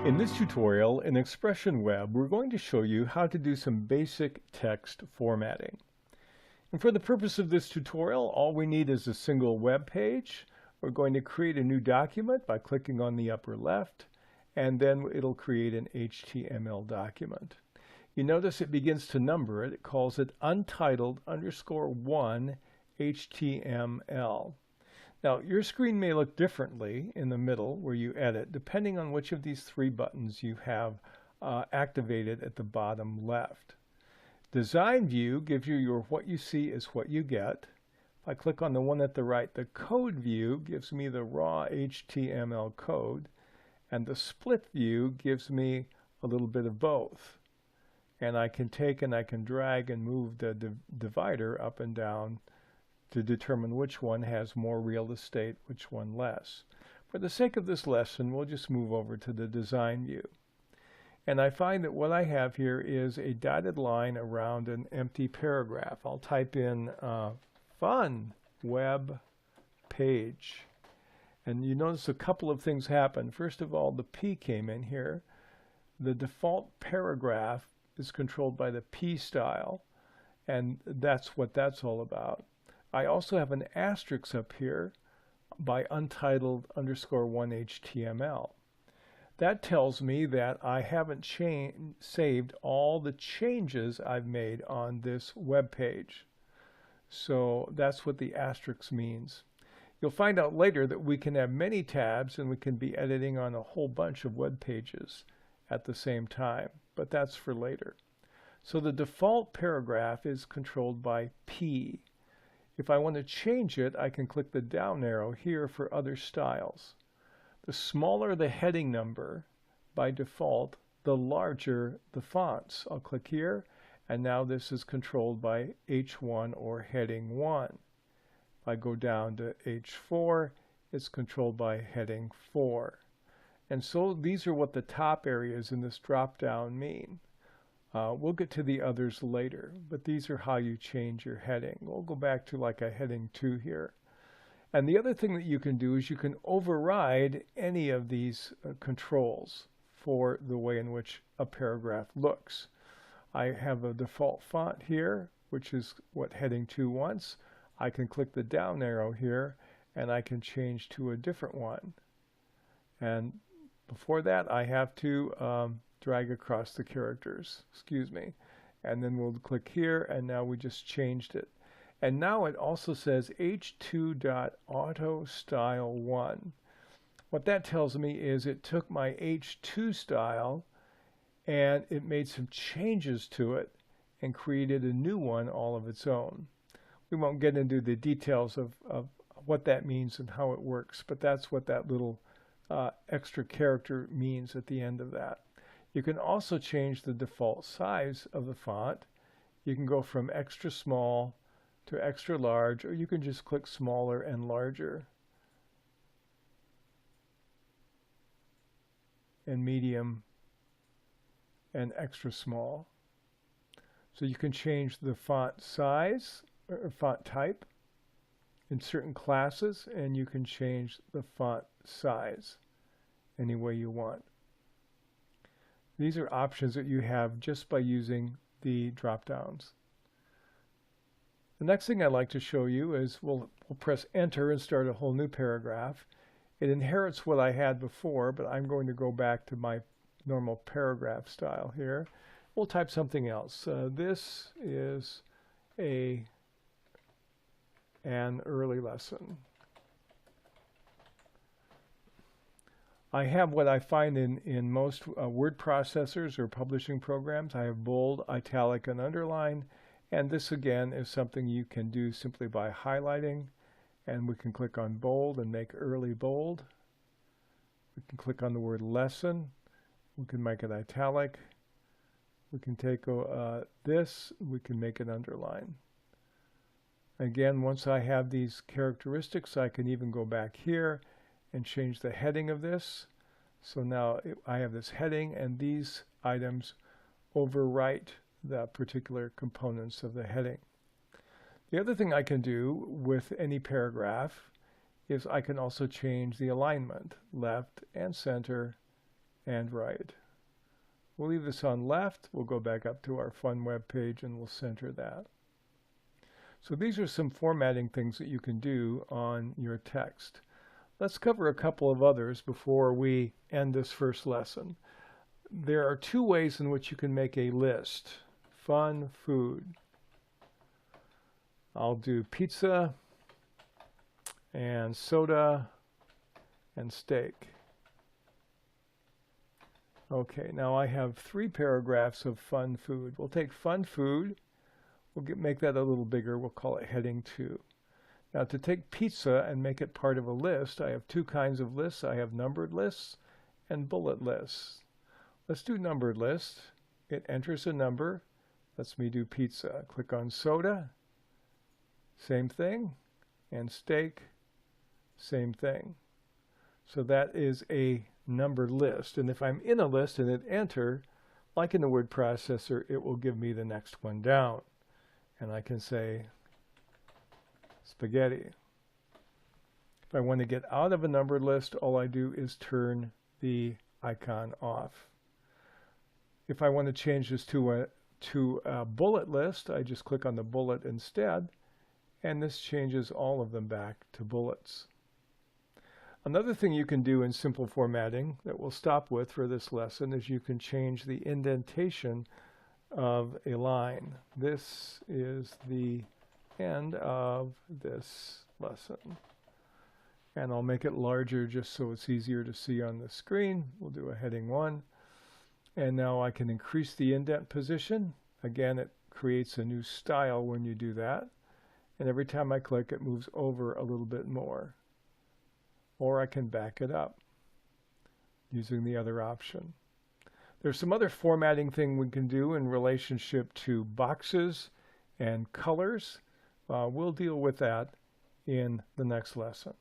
In this tutorial in Expression Web, we're going to show you how to do some basic text formatting. And for the purpose of this tutorial, all we need is a single web page. We're going to create a new document by clicking on the upper left, and then it'll create an HTML document. You notice it begins to number it. It calls it untitled_1 HTML. Now, your screen may look differently in the middle where you edit, depending on which of these three buttons you have activated at the bottom left. Design View gives you your what you see is what you get. If I click on the one at the right, the Code View gives me the raw HTML code, and the Split View gives me a little bit of both. And I can take and I can drag and move the divider up and down to determine which one has more real estate, which one less. For the sake of this lesson, we'll just move over to the Design View. And I find that what I have here is a dotted line around an empty paragraph. I'll type in fun web page. And you notice a couple of things happen. First of all, the P came in here. The default paragraph is controlled by the P style, and that's what that's all about. I also have an asterisk up here by untitled_1 HTML. That tells me that I haven't saved all the changes I've made on this web page. So that's what the asterisk means. You'll find out later that we can have many tabs and we can be editing on a whole bunch of web pages at the same time, but that's for later. So the default paragraph is controlled by P. If I want to change it, I can click the down arrow here for other styles. The smaller the heading number, by default, the larger the fonts. I'll click here, and now this is controlled by H1 or heading 1. If I go down to H4, it's controlled by heading 4. And so these are what the top areas in this drop-down mean. We'll get to the others later, but these are how you change your heading. We'll go back to like a heading 2 here. And the other thing that you can do is you can override any of these controls for the way in which a paragraph looks. I have a default font here, which is what heading 2 wants. I can click the down arrow here, and I can change to a different one. And before that, I have to drag across the characters, and then we'll click here, and now we just changed it. And now it also says h2.autostyle1. What that tells me is it took my h2 style and it made some changes to it and created a new one all of its own. We won't get into the details of what that means and how it works, but that's what that little extra character means at the end of that. You can also change the default size of the font. You can go from extra small to extra large, or you can just click smaller and larger, and medium and extra small. So you can change the font size or font type in certain classes, and you can change the font size any way you want. These are options that you have just by using the drop-downs. The next thing I'd like to show you is we'll press enter and start a whole new paragraph. It inherits what I had before, but I'm going to go back to my normal paragraph style here. We'll type something else. This is an early lesson. I have what I find in most word processors or publishing programs. I have bold, italic, and underline. And this again is something you can do simply by highlighting. And we can click on bold and make early bold. We can click on the word lesson. We can make it italic. We can take this, we can make it underline. Again, once I have these characteristics, I can even go back here and change the heading of this. So now I have this heading, and these items overwrite the particular components of the heading. The other thing I can do with any paragraph is I can also change the alignment, left and center and right. We'll leave this on left. We'll go back up to our fun web page and we'll center that. So these are some formatting things that you can do on your text. Let's cover a couple of others before we end this first lesson. There are two ways in which you can make a list. Fun food. I'll do pizza and soda and steak. Okay, now I have 3 paragraphs of fun food. We'll take fun food, we'll make that a little bigger, we'll call it heading 2. Now to take pizza and make it part of a list, I have 2 kinds of lists. I have numbered lists and bullet lists. Let's do numbered lists. It enters a number, lets me do pizza. Click on soda, same thing, and steak, same thing. So that is a numbered list, and if I'm in a list and hit enter, like in the word processor, it will give me the next one down, and I can say spaghetti. If I want to get out of a numbered list, all I do is turn the icon off. If I want to change this to a bullet list, I just click on the bullet instead, and this changes all of them back to bullets. Another thing you can do in simple formatting that we'll stop with for this lesson is you can change the indentation of a line. This is the end of this lesson. And I'll make it larger just so it's easier to see on the screen. We'll do a heading 1. And now I can increase the indent position. Again, it creates a new style when you do that. And every time I click, it moves over a little bit more. Or I can back it up using the other option. There's some other formatting thing we can do in relationship to boxes and colors. We'll deal with that in the next lesson.